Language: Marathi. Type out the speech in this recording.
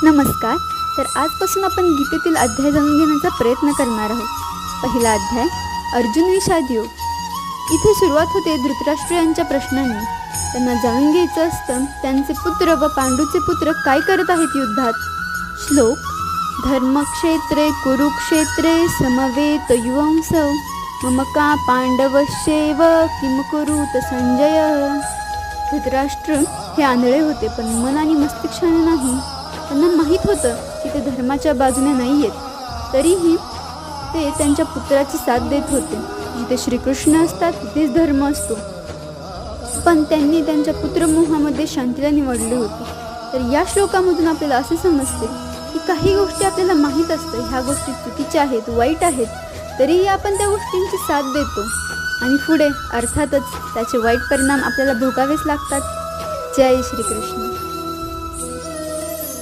नमस्कार. तर आजपासून आपण गीतेतील अध्याय जाणून घेण्याचा प्रयत्न करणार आहोत. पहिला अध्याय, अर्जुन विषाद योग. इथे सुरुवात होते धृतराष्ट्र यांच्या प्रश्नांनी. त्यांना जाणून घ्यायचं असतं त्यांचे पुत्र व पांडूचे पुत्र काय करत आहेत युद्धात. श्लोक: धर्मक्षेत्रे कुरुक्षेत्रे समवेत युवंसौ मम का पांडवश्चैव किम कुरुत संजय. धृतराष्ट्र हे आंधळे होते, पण मन आणि मस्तिष्काने नाही. त्यांना माहीत होतं की ते धर्माच्या बाजूने नाही आहेत, तरीही ते त्यांच्या पुत्राची साथ देत होते. जिथे श्रीकृष्ण असतात तिथेच धर्म असतो, पण त्यांनी त्यांच्या पुत्रमोहामध्ये शांतीला निवडले होते. तर या श्लोकामधून आपल्याला असे समजते की काही गोष्टी आपल्याला माहीत असतं ह्या गोष्टी चुकीच्या आहेत, वाईट आहेत, तरीही आपण त्या गोष्टींची साथ देतो आणि पुढे अर्थातच त्याचे वाईट परिणाम आपल्याला भोगावेच लागतात. जय श्रीकृष्ण.